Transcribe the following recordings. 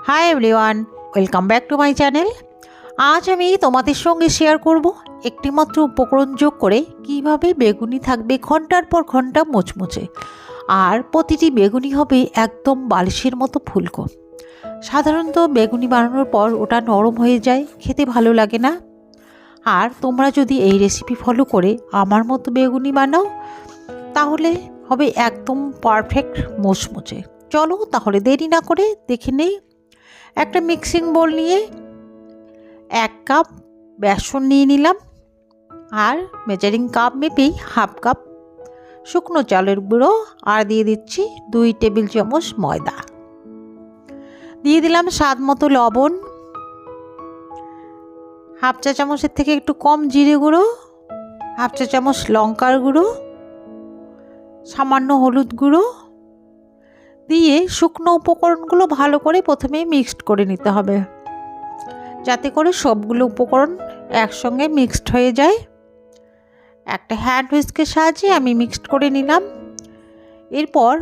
Hi everyone, welcome back to my channel. আজ আমি তোমাদের সঙ্গে শেয়ার করব একটিমাত্র উপকরণ যোগ করে কিভাবে বেগুনি থাকবে ঘন্টার পর ঘন্টা মুচমুচে, আর প্রতিটি বেগুনি হবে একদম বালিশের মতো ফুলকো। সাধারণত বেগুনি বানানোর পর ওটা নরম হয়ে যায়, খেতে ভালো লাগে না। আর তোমরা যদি এই রেসিপি ফলো করে আমার মতো বেগুনি বানাও তাহলে হবে একদম পারফেক্ট মুচমুচে। চলো তাহলে দেরি না করে দেখে নেই। একটা মিক্সিং বোল নিয়ে 1 কাপ বেসন নিয়ে নিলাম, আর মেজারিং কাপ মেপেই হাফ কাপ শুকনো চালের গুঁড়ো, আর দিয়ে দিচ্ছি 2 টেবিল চামচ ময়দা। দিয়ে দিলাম স্বাদ মতো লবণ, হাফ চা চামচের থেকে একটু কম জিরে গুঁড়ো, হাফ চা চামচ লঙ্কার গুঁড়ো, সামান্য হলুদ গুঁড়ো দিয়ে শুকনো উপকরণগুলো ভালো করে প্রথমে মিক্সড করে নিতে হবে, যাতে করে সবগুলো উপকরণ একসঙ্গে মিক্সড হয়ে যায়। একটা হ্যান্ড হুইস্কের সাহায্যে আমি মিক্সড করে নিলাম। এরপর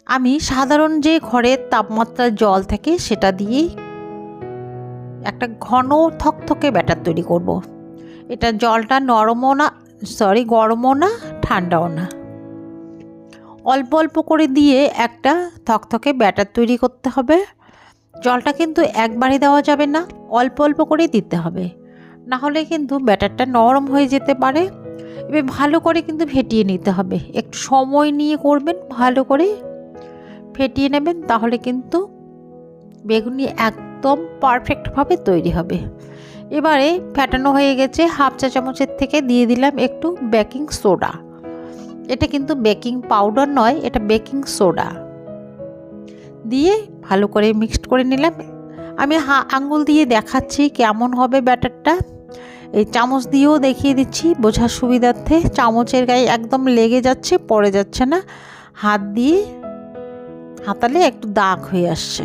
আমি সাধারণ যে ঘরের তাপমাত্রার জল থাকে সেটা দিয়েই একটা ঘন থকথকে ব্যাটার তৈরি করব। এটা জলটা গরমও না ঠান্ডাও না, অল্প অল্প করে দিয়ে একটা থকথকে ব্যাটার তৈরি করতে হবে। জলটা কিন্তু একবারে দেওয়া যাবে না, অল্প অল্প করে দিতে হবে, না হলে কিন্তু ব্যাটারটা নরম হয়ে যেতে পারে। এবার ভালো করে কিন্তু ফেটিয়ে নিতে হবে, একটু সময় নিয়ে করবেন, ভালো করে ফেটিয়ে নেবেন, তাহলে কিন্তু বেগুনি একদম পারফেক্টভাবে তৈরি হবে। এবারে ফেটানো হয়ে গেছে, হাফ চা চামচের থেকে দিয়ে দিলাম একটু বেকিং সোডা। এটা কিন্তু বেকিং পাউডার নয়, এটা বেকিং সোডা দিয়ে ভালো করে মিক্সড করে নিলাম। আমি আঙ্গুল দিয়ে দেখাচ্ছি কেমন হবে ব্যাটারটা, এই চামচ দিয়েও দেখিয়ে দিচ্ছি বোঝার সুবিধার্থে। চামচের গায়ে একদম লেগে যাচ্ছে, পড়ে যাচ্ছে না, হাত দিয়ে হাতালে একটু দাগ হয়ে আসছে।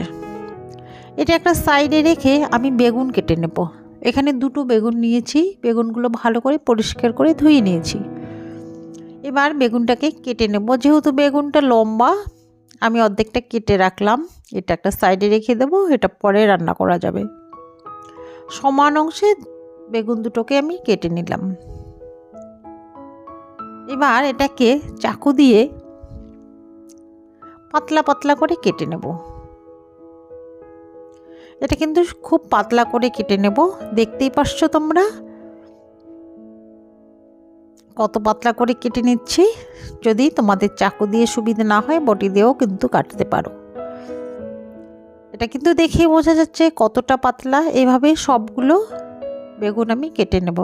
এটা একটা সাইডে রেখে আমি বেগুন কেটে নেব। এখানে 2টো বেগুন নিয়েছি, বেগুনগুলো ভালো করে পরিষ্কার করে ধুয়ে নিয়েছি। এবার বেগুনটাকে কেটে নেব। যেহেতু বেগুনটা লম্বা, আমি অর্ধেকটা কেটে রাখলাম, এটা একটা সাইডে রেখে দেবো, এটা পরে রান্না করা যাবে। সমান অংশে বেগুন দুটোকে আমি কেটে নিলাম। এবার এটাকে চাকু দিয়ে পাতলা পাতলা করে কেটে নেব। এটা কিন্তু খুব পাতলা করে কেটে নেব, দেখতেই পাচ্ছ তোমরা কত পাতলা করে কেটে নিচ্ছি। যদি তোমাদের চাকু দিয়ে সুবিধা না হয় বটি দিয়েও কিন্তু কাটতে পারো। এটা কিন্তু দেখেই বোঝা যাচ্ছে কতটা পাতলা। এভাবে সবগুলো বেগুন আমি কেটে নেব।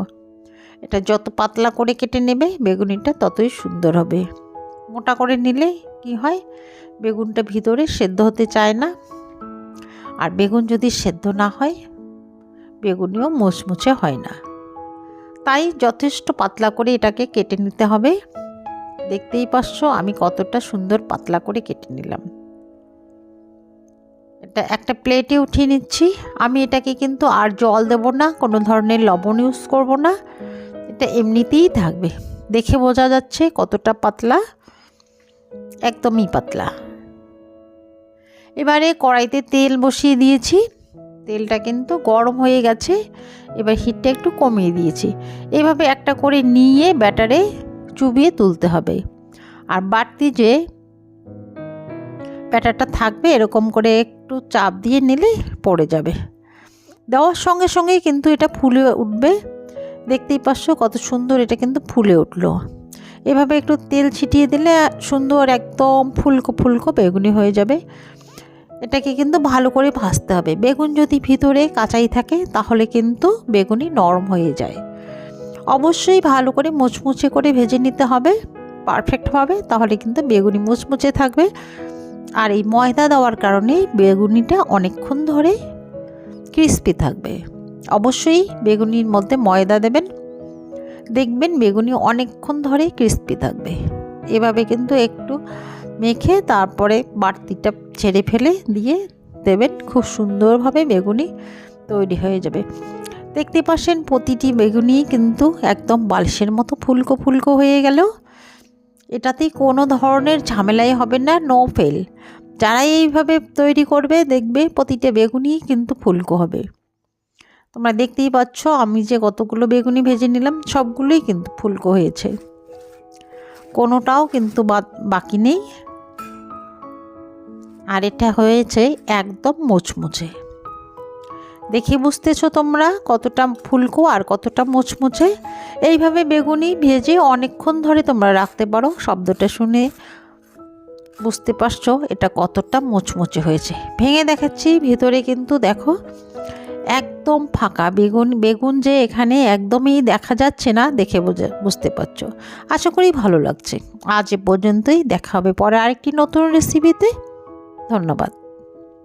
এটা যত পাতলা করে কেটে নেবে বেগুনিটা ততই সুন্দর হবে। মোটা করে নিলে কি হয়, বেগুনটা ভিতরে সেদ্ধ হতে চায় না, আর বেগুন যদি সেদ্ধ না হয় বেগুনিও মুচমুচে হয় না। তাই যথেষ্ট পাতলা করে এটাকে কেটে নিতে হবে। দেখতেই পাচ্ছ আমি কতটা সুন্দর পাতলা করে কেটে নিলাম। এটা একটা প্লেটে উঠিয়ে নিচ্ছি। আমি এটাকে কিন্তু আর জল দেব না, কোনো ধরনের লবণ ইউজ করব না, এটা এমনিতেই থাকবে। দেখে বোঝা যাচ্ছে কতটা পাতলা, একদমই পাতলা। এবারে কড়াইতে তেল বসিয়ে দিয়েছি, তেলটা কিন্তু গরম হয়ে গেছে। এবার হিটটা একটু কমিয়ে দিয়েছি। এভাবে একটা করে নিয়ে ব্যাটারে চুবিয়ে তুলতে হবে, আর বাড়তি যে ব্যাটারটা থাকবে এরকম করে একটু চাপ দিয়ে নিলে পড়ে যাবে। দেওয়ার সঙ্গে সঙ্গেই কিন্তু এটা ফুলে উঠবে। দেখতেই পাচ্ছ কত সুন্দর এটা কিন্তু ফুলে উঠলো। এভাবে একটু তেল ছিটিয়ে দিলে সুন্দর একদম ফুলকো ফুলকো বেগুনি হয়ে যাবে। এটাকে কিন্তু ভালো করে ভাজতে হবে। বেগুন যদি ভিতরে কাঁচাই থাকে তাহলে কিন্তু বেগুনি নরম হয়ে যায়। অবশ্যই ভালো করে মুচমুচে করে ভেজে নিতে হবে পারফেক্টভাবে, তাহলে কিন্তু বেগুনি মুচমুচে থাকবে। আর এই ময়দা দেওয়ার কারণে বেগুনিটা অনেকক্ষণ ধরে ক্রিস্পি থাকবে। অবশ্যই বেগুনির মধ্যে ময়দা দেবেন, দেখবেন বেগুনি অনেকক্ষণ ধরে ক্রিস্পি থাকবে। এভাবে কিন্তু একটু মেখে তারপরে বাড়তিটা ছেড়ে ফেলে দিয়ে দেবেন, খুব সুন্দরভাবে বেগুনি তৈরি হয়ে যাবে। দেখতে পাচ্ছেন প্রতিটি বেগুনি কিন্তু একদম বালিশের মতো ফুলকো ফুলকো হয়ে গেল। এটাতে কোনো ধরনের ঝামেলাই হবে না, নো ফেল। যারা এইভাবে তৈরি করবে দেখবে প্রতিটা বেগুনি কিন্তু ফুলকো হবে। তোমরা দেখতেই পাচ্ছ আমি যে কতগুলো বেগুনি ভেজে নিলাম সবগুলোই কিন্তু ফুলকো হয়েছে, কোনোটাও কিন্তু বাকি নেই। আর এটা হয়েছে একদম মুচমুচে। দেখে বুঝতেছো তোমরা কতটা ফুলকো আর কতটা মুচমুচে। এইভাবে বেগুনি ভেজে অনেকক্ষণ ধরে তোমরা রাখতে পারো। শব্দটা শুনে বুঝতে পারছো এটা কতটা মুচমুচে হয়েছে। ভেঙে দেখাচ্ছি, ভেতরে কিন্তু দেখো একদম ফাঁকা। বেগুন যে এখানে একদমই দেখা যাচ্ছে না, দেখে বুঝতে পারছো। আশা করি ভালো লাগছে। আজ এ পর্যন্তই, দেখা হবে পরে আরেকটি নতুন রেসিপিতে। ধন্যবাদ।